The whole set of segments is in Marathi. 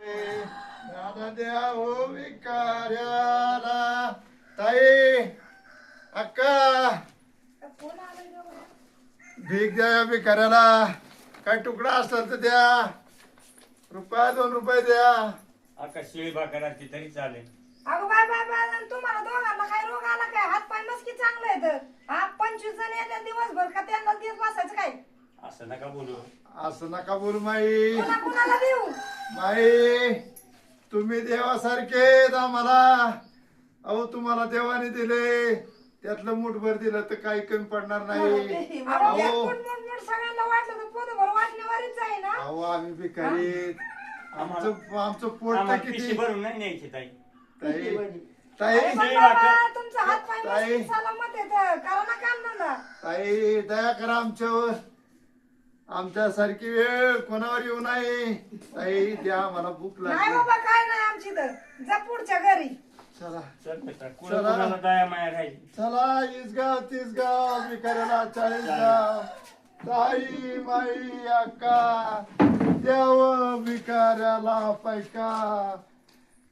दादा द्या हो विकार्याला ताई अक्का भीक द्या भिकाऱ्याला काय तुकडा असेल तर द्या रुपया 2 रुपये द्या. अक्का शिळी भाकर असती तरी चालेल. अगं बाय बाय बाय आणि तुम्हाला दोघांना काय रोग आला काय हात पाय मस्की चांगलं आहेत. हा 25 जण येतात दिवसभर का त्यांना दिवस बसायचं काय. असं नका बोलू. असं नका बोलू माई. कुणाला देऊ माई तुम्ही देवासारखे आम्हाला. अहो तुम्हाला देवाने दिले त्यातलं मुठभर दिलं तर काही कमी पडणार नाही. अहो सगळ्यांना वाटलं तर पोटभर वाटण्यावरच आहे ना. अहो आम्ही भिकारी आमचं पोट तर आम्हाला किती पिशी भरून नाही न्यायची ताई. ताई अरे ताई पण बाबा, तुमचा हात पाय ताई. मस्की सलामत आहेत. करा ना काम धंदा. ताई दया करा आमच्यावर. आमच्यासारखी वेळ कोणावर येऊ नये. ताई द्या मला भूक नाही लागली. बाबा काय नाही आमची तर जा पुढच्या घरी. चला चल मित्रा, कोणाला दया माया राहायची. चला 20 गाव 30 गाव भिकाऱ्याला 40 गाव. ताई माई अक्का देव भिकाऱ्याला पैका.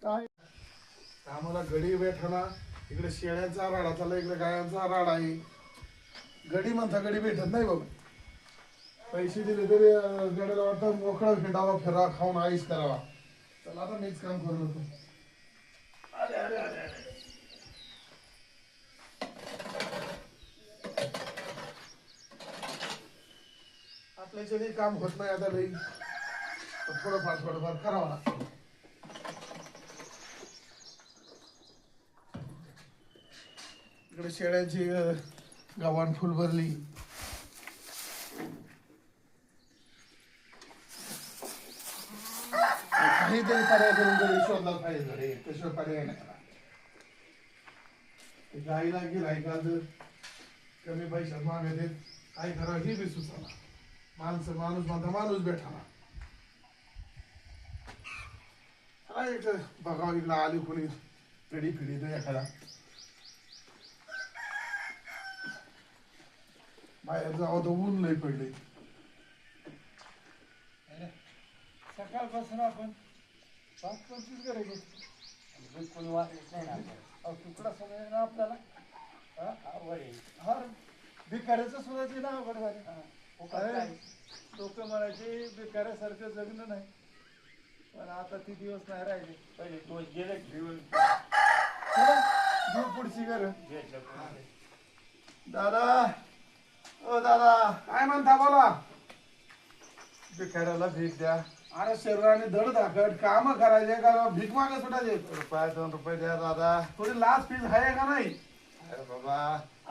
ताई आम्हाला गडी भेटना. इकडे शेळ्यांचा राडा चालला, इकडे गायांचा राडा आहे. गडी म्हणता गडी भेटत नाही बाबा. पैसे दिले तरी गड्याला वाटतं मोकळा फिरावा फिरा खाऊन आईस करावा. चला आता मीच काम करू नको. अरे अरे अरे अरे आपल्याच्याने काम होत नाही आता लई. थोडंफार करावं लागतं. इकडे शेळ्यांची गव्हाण फुल भरली. काहीतरी पर्याय करून जरी शोधला पाहिजे रे. त्याशिवाय पर्याय नाही. गाईला गिरायका जर कमी पैशात मागत आहेत काय करावं हे बी सुचना. माणूस म्हणता माणूस भेटाना. काय बघावं इकडं आली कोणी पिढी तर एखादा बाहेर जावं तर ऊन लई पडले. सकाळपासून आपण 25 करायचे कोणी वाटत नाही ना आपल्याला. तुकडा समजायला ना आपल्याला. आवड आहे. हर भिकाऱ्याचं सुद्धा ना अवघड झाली. लोक म्हणायचे भिकाऱ्यासारखं जगणं नाही. पण आता ती दिवस नाही राहिले. पहिले दिवस गेले घेऊन घेऊ पुढची घर. दादा ओ दादा काय म्हणता बोला. भिकाऱ्याला भीक द्या. अरे शरीराने धड धाकट काम करायचे का भीक मागे सुटायचे. रुपया 2 रुपये द्या दादा. थोडी लाच फीज आहे का नाही. अरे बाबा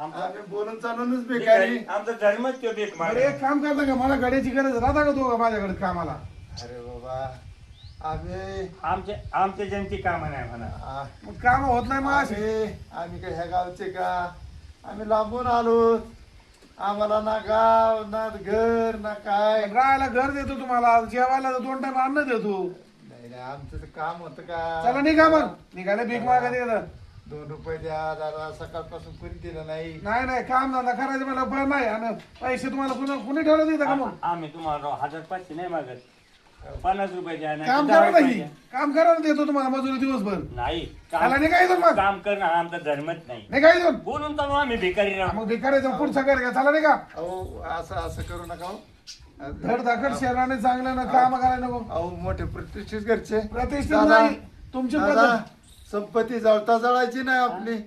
आमचा आम्ही बोलून चालूनच भिकारी. आमचा धर्मच तो देत बरं एक काम करता का मला गाड्याची गरज राहता का तू माझ्याकडे कामाला. अरे बाबा आम्ही आमच्या जनती काम नाही म्हणा. मग काम होत नाही मग असे. आम्ही काय ह्या गावचे का. आम्ही लांबून आलो. आम्हाला ना गाव ना घर ना काय. राहायला घर देतो तुम्हाला. जेवायला 2 टाइम अन्न देतो. नाही नाही आमचं तर काम होतं का. चला निघा मग. निघाले भीक मागायचे का. 2 रुपये द्या दादा. सकाळपासून कोणी दिलं नाही. नाही काम धंदा करायचं मला पण नाही. आणि पैसे तुम्हाला कुणी ठेवलं देतं का मग. आम्ही तुम्हाला 1000-500 नाही मागत. 50 रुपये द्या नाही काम 10 करा रुपये नाही. द्या. काम करा ना देतो तुम्हाला मजुरी दिवसभर. नाही चला निघा इथून मग. काम करणं आमचा धर्मच नाही. निघा इथून. बोलून चालू आम्ही भिकारी राहू. मग भिकाऱ्याचं पुढचं घर घ्या. चला निघा. अहो असं करू नका हो. धड धाकड शरीराने चांगलं ना काम करायला नको. अहो मोठे प्रतिष्ठित घरचे. प्रतिष्ठित दादा, नाही तुमची दादा, पद्धत. संपत्ती जळता जळायची नाही आपली.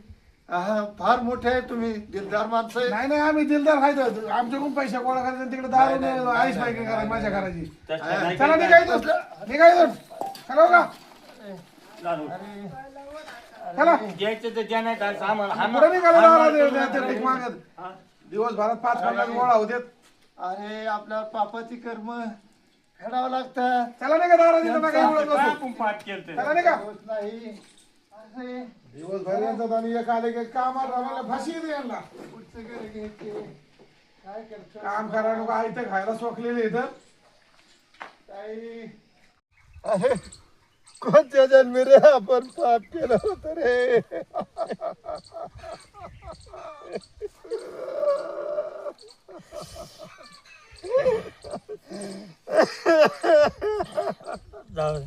फार मोठे आहे तुम्ही. दिलदार माणसं आहे. नाही आम्ही दिलदार खायचो. आमच्याकडून पैसे गोळा करायचे तिकडे दारू आईस पाहिजे करा माझ्या घराची. तसं नाही चला काही निघा इथून. निघा इथून. चला का. चालू. चला द्यायचं तर द्या नाही तर आम्हाला पुढे निघाला हाणमार मागत. हा. दिवसभरात 5-50 गोळा होते. अरे आपल्या पापाची कर्म फेडावं लागतात. चला निघा दारा तिथं नका एवढं काय बसू. आपण पाठ केलं चला निघा. होत नाही. अरे दिवसभर यांचा आणि एक आले की कामात आम्हाला फाशी येते यांना. पुढचं घर घ्यायचे. काय करतो काम करा नको. आई तर खायला सोकलेले इथं. ताई. अरे कोणत्या जन्मी रे आपण पाप केलं होतं रे. जाऊ दे.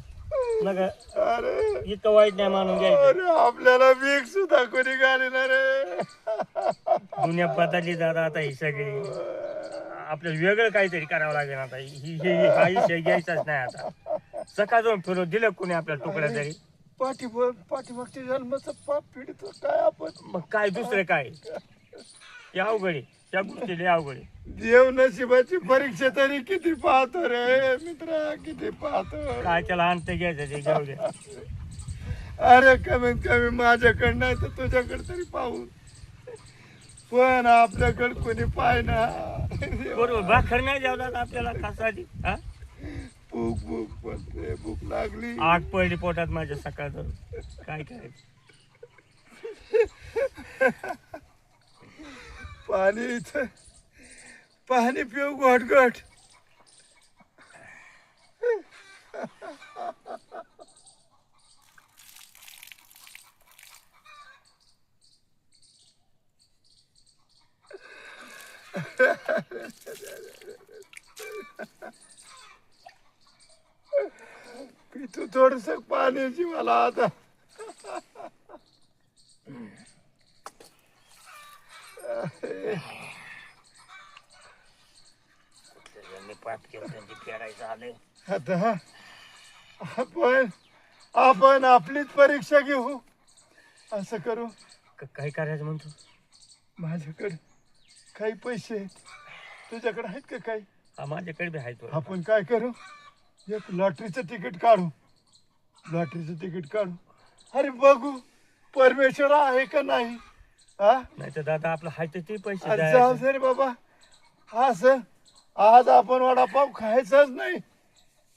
इतकं वाईट नाही मानून घ्यायचं. अरे आपल्याला भीक सुद्धा कोणी घालेना रे. दुनिया बदलली दादा आता ही सगळी. आपल्याला वेगळं काहीतरी करावं लागेल आता. हा विषय घ्यायचाच नाही आता. सकाळ जाऊन फिरवून दिलं कोणी आपल्याला तुकड्या तरी. पाठीमागच्या जन्माचं पाप पीडित काय आपण. मग काय दुसरं काय. या अवघड आहे. त्या गोष्टी लय अवघड आहे. देव नशिबाची परीक्षा तरी किती पाहतो रे मित्रा, किती पाहतो. काय त्याला अंत घ्यायचं ते घेऊ दे. अरे कमीत कमी माझ्याकडे नाही तर तुझ्याकडे तरी पाहू. पण आपल्याकडे कोणी पाय ना. बरोबर भाकर नाही जेवतात आपल्याला खासाठी. हा भूक पण रे, भूक लागली. आग पडली पोटात माझ्या सकाळ काय करायचं. पाणी पिऊ घोट घोट. पितो थोडस पाण्याची मला आता. पाप केलं त्यांची फेरायचं आलंय. आता आपण आपलीच परीक्षा घेऊ. असं करू. काय करायचं म्हणतो. माझ्याकडे काही पैसे आहेत, तुझ्याकडे आहेत का काही. माझ्याकडे बी आहे तो. आपण काय करू, एक लॉटरीचं तिकीट काढू. लॉटरीचं तिकीट काढू. अरे बघू परमेश्वर आहे का नाही. हा नाही तर दादा आपलं हाय तर ते पैसे जाऊ द्यायचे. दे रे बाबा. असं आज आपण वडापाव खायचाच नाही,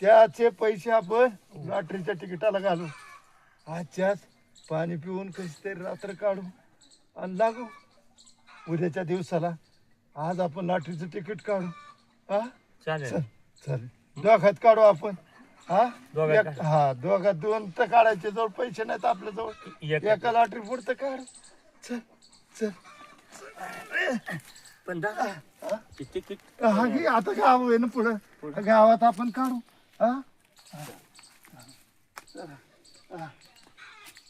त्याचे पैसे आपण लॉटरीच्या तिकिटाला घालू. आजच्याच पाणी पिऊन कशी तरी रात्र काढू आणि लागू उद्याच्या दिवसाला. आज आपण लॉटरीचं तिकीट काढू. हा चालेल. चल चल दोघात काढू आपण. हा दोघात हा दोघात दोन तर काढायचे. जवळ पैसे नाहीत आपल्या जवळ. एका लॉटरी पुढतं काढ. चल चल. पण दादा ते तिकीट हा घे आता गाव आहे ना पुढं. गावात आपण काढू. हा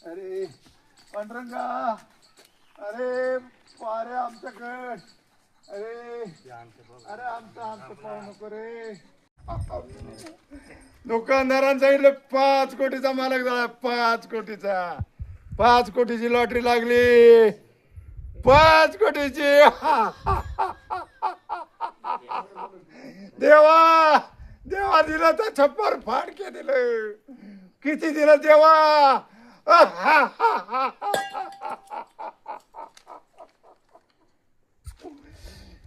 अरे पांडुरंगा, अरे पारे आमच्याकडे. अरे अरे आमचं पाहू नको रे. दुकानदारांनी सांगितलं 5 कोटीचा मालक झाला. 5 कोटीचा. 5 कोटीची लॉटरी लागली. 5 कोटीची. देवा देवा दिलं तर छप्पर फाडके दिलं. किती दिलं देवा.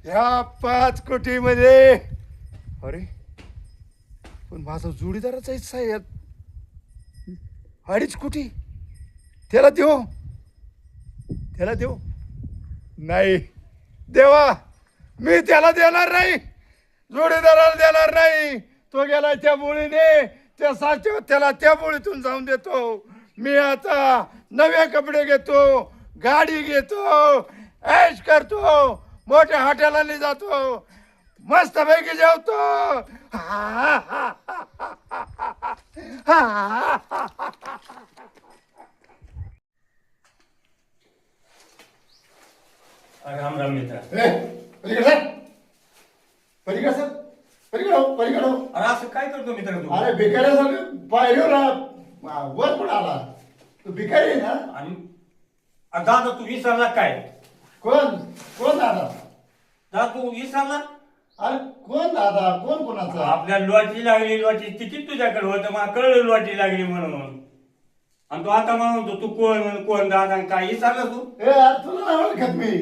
ह्या 5 कोटी मध्ये अरे पण माझा जोडीदाराचा हिस्सा आहे 2.5 कोटी. त्याला देऊ नाही देवा. मी त्याला देणार नाही, जोडीदाराला देणार नाही. तो गेला त्या मुळीने. त्या साचो त्याला त्या मुळीतून जाऊन देतो. मी आता नवे कपडे घेतो, गाडी घेतो, ऐश करतो, मोठ्या हॉटेलांनी जातो, मस्त पैकी जेवतो. राम राम मित्र. अरे असं काय करतो मित्र तू. अरे भिकाऱ्यासारखं पायरीवर वर पण आला. तू भिकारी आहे ना. आणि दादा तू विसरला काय. कोण दादा. दादा तू विसरला. अरे कोण दादा. कोणाचा. आपल्या लॉटरी लागली. लॉटरी तिकीट तुझ्याकडे होतं. मला कळलं लॉटरी लागली म्हणून. आणि तू आता म्हणतो तू कोण दादा काय विसरला तू. यार तुला नाही ओळखत मी.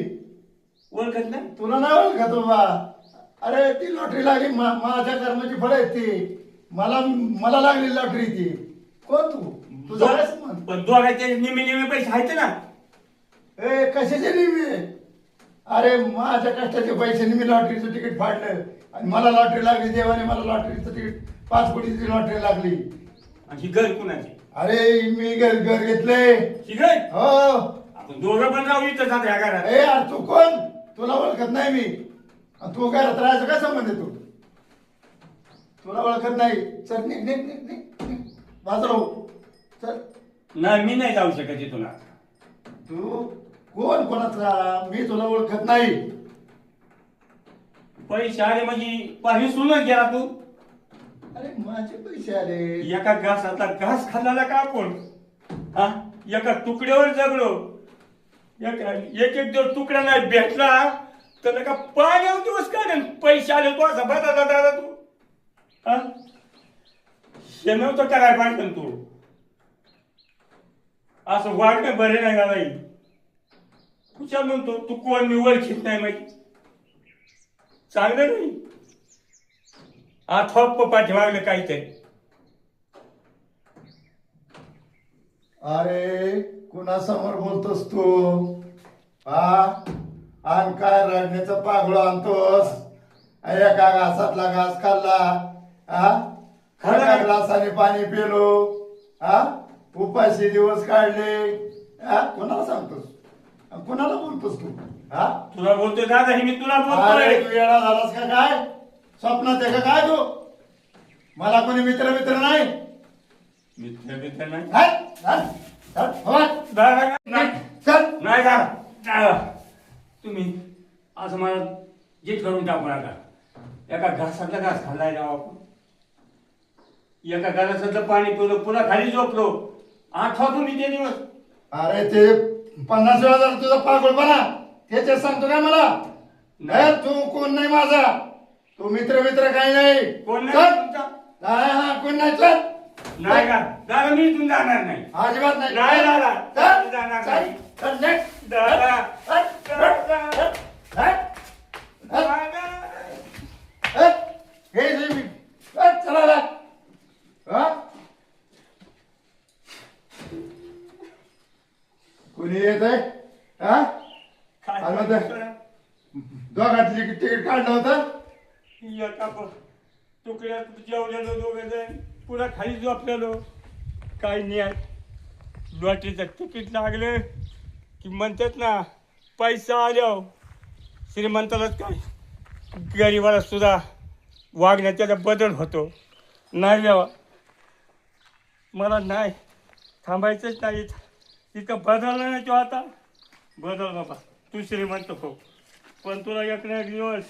ओळखत नाही. तुला नाही ओळखत बाबा. अरे ती लॉटरी लागली. माझ्या कर्माची फळ आहेत ती. मला लागली लॉटरी ती. कोण तू झालास मग. पण दोघांचे निम्मे पैसे आहेत ना. कशाचे निम्मे. अरे माझ्या कष्टाचे पैसे मी लॉटरीचं तिकीट फाडलं आणि मला लॉटरी लागली. देवाने मला लॉटरीचं तिकीट 5 कोटीची लॉटरी लागली. आणि ही घर कुणाची. अरे मी घर घेतले. ही घर. हो आपण दोघं पण राहू इथं जात ह्या घरात. यार तू कोण. तुला ओळखत नाही मी. तू घरात राहायचं काय संबंध आहे. तुला ओळखत नाही. चल निघ बाजार हो. चल नाही मी नाही जाऊ शकत इथून आता. तू कोण कोणाचा मी तुला ओळखत नाही. पैसे आले म्हणजे विसरूनच गेला तू. अरे माझे पैसे आले. एका घासातला घास खाल्ला का आपण? हा, एका तुकड्यावर जगलो. एक एक दिवस तुकडा नाही भेटला तर का पाण्यावर दिवस काढेल. पैसे आले तू असा बता दादा तू. हा, हे नव्हतं करायला पाहिजे तू. असं वागणं बरे नाही का नाही. तुझ्या म्हणतो तू कोण मी ओळखीत नाही माहिती. चांगलं नाही. थोप पाठीमागलं काहीतरी. अरे कुणासमोर बोलतोस तू? हा, आणि काय रडण्याचं पागळं आणतोस? एका घासातला घास खाल्ला. हा, एका ग्लासाने पाणी पिलो. हा, उपाशी दिवस काढले. हा, कोणाला सांगतोस? कोणाला बोलतोस तू? हा, तुला बोलतोय दादा हे मी तुला अरे बोलतोय. तू येडा झालास का काय? स्वप्नात आहे का काय तू? मला कोणी मित्र मित्र नाही. मित्र नाही. हट, हट, हट, हट. दादा, नाही चल. नाही दादा. तुम्ही असं मला जीत करून टाकू नका. एका घासातला घास खाल्लाय राव आपण. एका घासातलं पाणी पिलं पुन्हा खाली झोपलो. आठवतो मी ते दिवस. अरे ते 50,000 तुझा पागळपणा त्याच्यात सांगतो काय मला? नाही तू कोण नाही माझा. तू मित्र मित्र काही नाही. कोण नाही चल. तुमचा? हा, कोण नाही. चल. नाही का दादा मी इथून जाणार नाही. अजिबात नाही. नाही दादा. चल. जाणार चल. नाही. चल, नेट. दादा. हट, हट, हट, हट, हट. दादा. हट. हे जे मी. हट, चला रे. हा? कोणी येत आहे? हा? काय आलं तर. करा? दोघांची तिकीट काढलं होतं. एका तुकड्यात जेवलेलो दोघे जण पुन्हा खाली झोपलेलो. काही नाही. लॉटरीचं तिकीट लागलं की म्हणतात ना पैसा आल्यावर श्रीमंतालाच काय गरिबाला सुद्धा वागण्यात त्याचा बदल होतो. नाही द्यावा मला नाही थांबायचंच नाही. इतकं बदललं नाही तो आता. बदल बाबा तू श्रीमंत हो पण तुला एक ना एक दिवस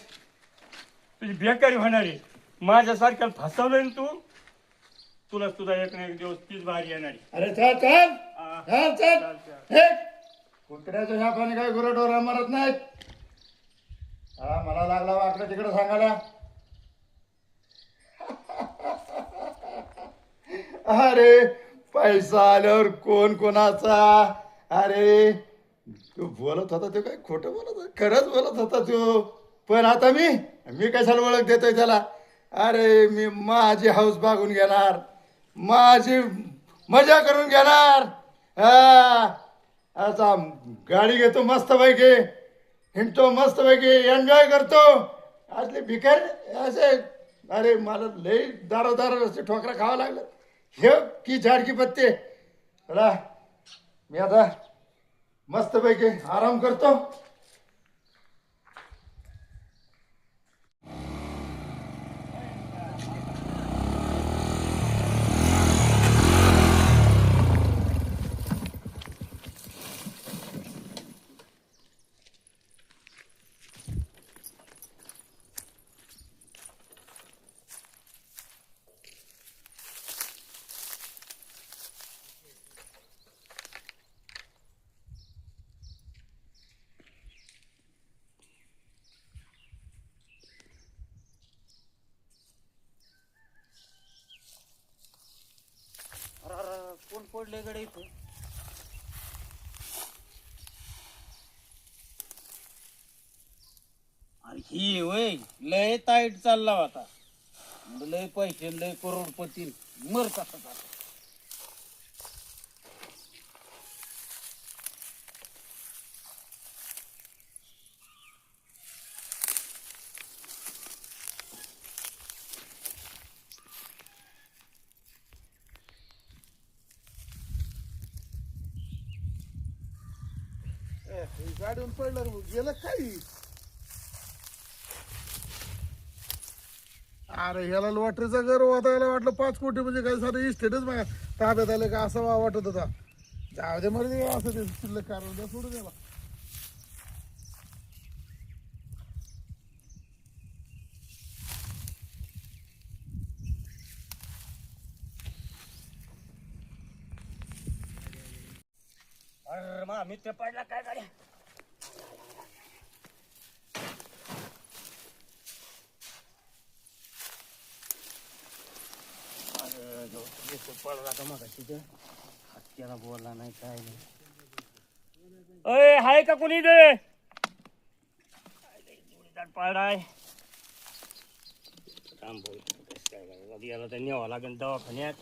तुझी बेकारी होणार आहे. माझ्यासारख्याला फसवलं ना तू. तुला सुद्धा एक ना एक दिवस तीच बारी येणार आहे. अरे चल चल. हा. चल चल. चल, चल. हे कुत्र्याच्या ह्यापाने काय गुरडोरा मरत नाहीत. हा, मला लागला वाकडं तिकडं सांगायला. अरे पैसा आल्यावर कोण कोणाचा? अरे तू बोलत होता तो काय खोटं बोलत होता? खरंच बोलत होता तो. पण आता मी कशाला ओळख देतोय त्याला? अरे मी माझी हाऊस बागून घेणार. माझी मजा करून घेणार. हा, आता गाडी घेतो मस्त पैकी. हिंडतो मस्त पैकी. एन्जॉय करतो. असले भिकारी असे. अरे मला लई दारोदार असे ठोकरा खावं लागलं. हे की झाडकी पत्ते. चला मी आता मस्त पैकी आराम करतो. कोण पडले गडे इथं? अरे ही वय लय ताईट चालला होता. लय पैसे लय करोडपती मर कसा जाता. गाडीवर पडलं रे, गेलं काही. अरे ह्याला लॉटरीचा गर्व होता. याला वाटलं 5 कोटी म्हणजे काय सारं इस्टेटच ताब्यात आलं का असं वाटत होता. जाऊ दे मर्दी असं ते शिल्लक कारण द्या सोडून द्याला. अरे मा मित्र पडला काय गाड्या. पडला का मग तिथं हत्याला बोलला नाही काय नाही. अय हाय का कोणी दे जोडीदार पाळलाय. काम बोल काय याला तर न्यावं लागेल दवाखान्यात.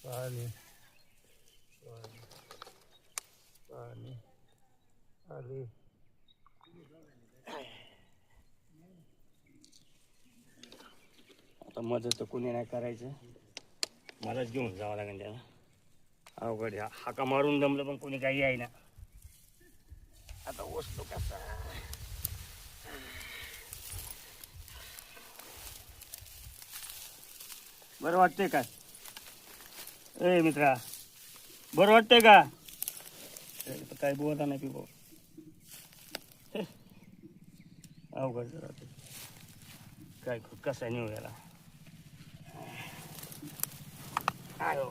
पाणी पाणी आले. आता मदत तर कोणी नाही करायचं. मलाच घेऊन जावं लागेल त्याला. अवघड आहे. हाका मारून दमलं पण कोणी काही आहे ना. आता वस्तू कसा बरं वाटतंय का ए मित्रा. बरं वाटतंय का काय बोलता नाही पिको. अवघड जरा काय कसा नेऊ याला. आयो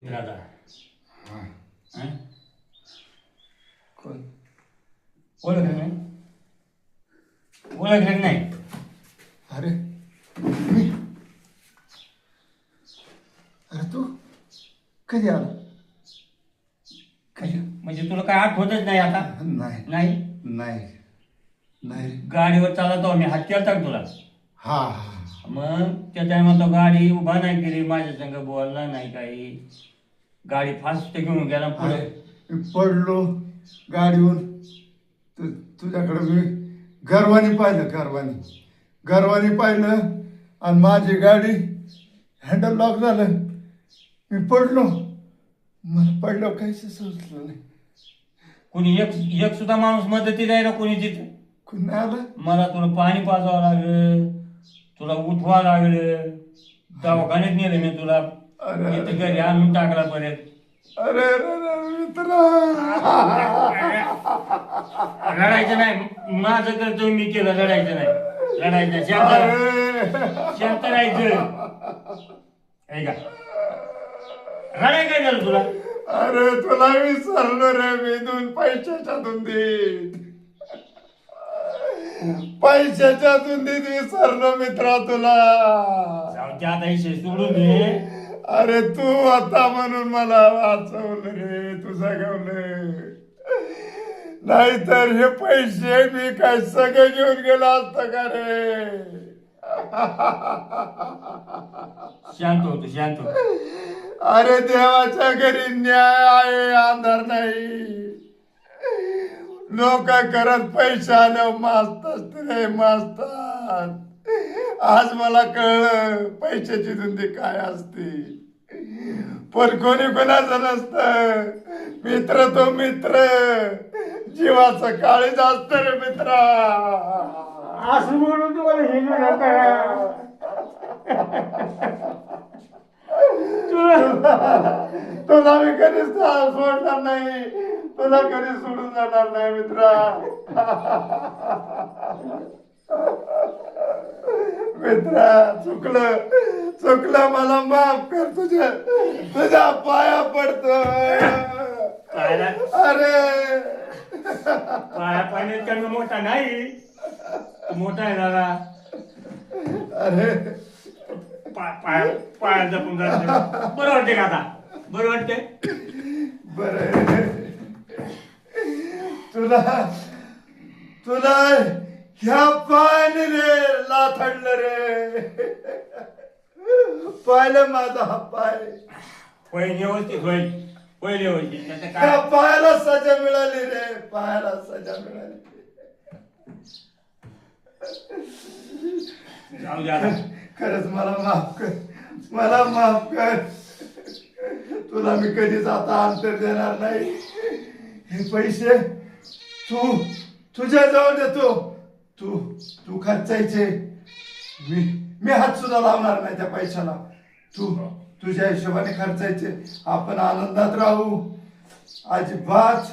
दादा कोण ओळखलं नाही. ओळखलं नाही. अरे मी अरे तू कधी आला. कधी म्हणजे तुला काय आठवतच नाही आता. नाही नाही नाही नाही. गाडीवर चालतो मी हात केलता का तुला. हा हा मग त्या टायमात तो गाडी उभा नाही केली माझ्या संग बोलला नाही काही. गाडी फास्ट घेऊन गेला पुढे. मी पडलो गाडीवर. तुझ्याकडे मी गर्वानी पाहिलं. गर्वानी पाहिलं आणि माझी गाडी हँडल लॉक झालं. मी पडलो. मला पडलो काहीच सुचलं नाही. कोणी एक सुद्धा माणूस मदती द्यायला कोणी तिथे. कोणी आलं. मला तुला पाणी पाजावं लागलं. तुला उठवा लागलं. दवाखान्यात नेलं मी तुला. इथे घरी आणून टाकला परत. अरे मित्रा रडायचं नाही. माझं कर्तव्य मी केलं. रडायचं नाही. रडायचं शांत राहायचं. ऐका रडाय काय झालं तुला. अरे तुला विसरलो रे मी. 2 पैशाच्या धुंदीत विसरलो मित्रा तुला. जाऊ त्या आता विषय सोडून दे. अरे तू आता म्हणून मला वाचवलं रे. तू जगवलं. नाहीतर हे पैसे मी काय सगळे घेऊन गेलो असतं का रे. शांत होतो शांत होतो. अरे देवाच्या घरी न्याय आहे अंधार नाही. लोक करत पैसे आल्यावर माजतात रे माजतात. आज मला कळलं पैशाची धुंदी काय असते. पण कोणी कोणाचं नसतं. मित्र तो मित्र. जीवाचं काळीज असत रे मित्रा. असं म्हणून तुम्हाला हे तुला मी कधीच सोडणार नाही. तुला कधी सोडून जाणार नाही मित्रा. मित्रा चुकलं मला माफ कर. तुझ्या पाया पडतोय. अरे पाया पाण्यात करणं मोठा नाही. मोठा आहे दादा. अरे पाया जपून जायचं. बरं वाटते का आता. बरं वाटते. बर तुला ह्या पायाने रे लाथडलं रे. पाहिलं माझा हा पाय. होय व्यवस्थित होईल. होय व्यवस्थित. त्याचं ह्या काय पायाला सजा मिळाली रे. पायाला सजा मिळाली. जाऊ द्या आता. खरंच मला माफ कर. मला माफ कर. तुला मी कधीच आता अंतर देणार नाही. हे पैसे तू तुझ्या जवळ देतो. तू तू खर्चायचे. मी मी हात सुद्धा लावणार नाही त्या पैशाला. तू तुझ्या हिशोबाने खर्चायचे. आपण आनंदात राहू. अजिबात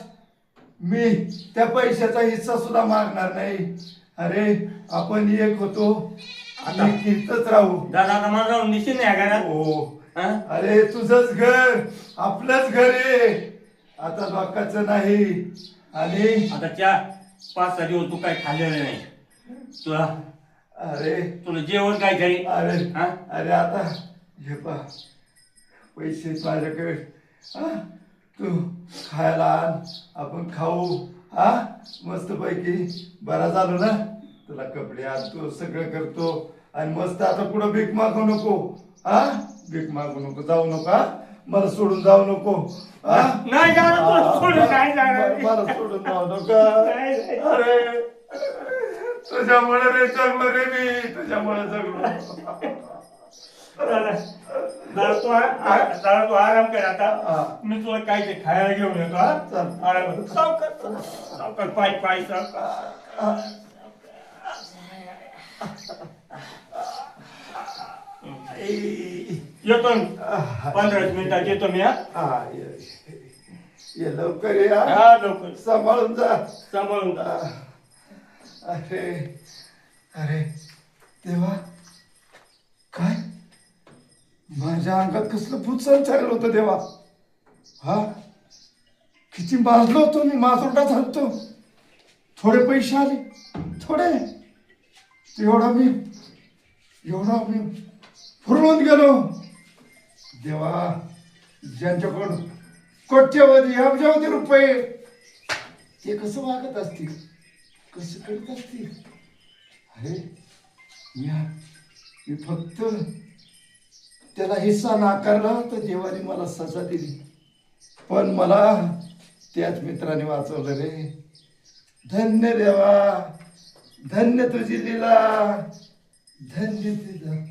मी त्या पैशाचा हिस्सा सुद्धा मागणार नाही. अरे आपण एक होतो आणि इथंच राहू. दादा आता मला जाऊन निश्चित नाही घरात. हो हा? अरे तुझंच घर आपलंच घर आहे आता, लोकांचं नाही. आणि आता 4-5 दिवस तू काय खाल्लेलं नाही. तुला अरे तुला जेवण काय घरी? अरे हा? अरे आता हे पा पैसे माझ्याकडे. हा तू खायला आण, आपण खाऊ. हा मस्त पैकी. बरा झालो ना, तुला कपडे आणतो, सगळं करतो. आणि मस्त आता पुढं भीक मागू नको. हा भीक मागू नको, जाऊ नको. हा मला सोडून जाऊ नको. हा नाही जाणार, तुला सोडून नाही जाणार. मला सोडून जाऊ नका. नाही, नाही. अरे तुझ्यामुळे रे जगलो रे मी, तुझ्यामुळे जगलो. दादा तू आराम कर आता. हा. मी तुला काय ते खायला घेऊन येतो. हा चल. आराम कर. सावकार पाय सावकार. येतो मी. 15 मिनिटात येतो मी. हा हा, ये लवकर ये. हा. हा, लवकर सांभाळून जा. सांभाळून जा. अरे अरे देवा, काय माझ्या अंगात कसलं भूत संचारलं होतं देवा. हा किती माजलो होतो मी, माजोरडा झालतो. थोडे पैसे आले, थोडे. एवढा मी फुरवून गेलो. देवा, ज्यांच्याकडून कोट्यवधी अब्जावधी रुपये, ते कसं वागत असतील, कसं करत असतील. अरे मी फक्त त्याला हिस्सा नाकारला तर देवाने मला सजा दिली. पण मला त्याच मित्राने वाचवलं रे. धन्य देवा, धन्य तुझी लीला, धन्य तुझा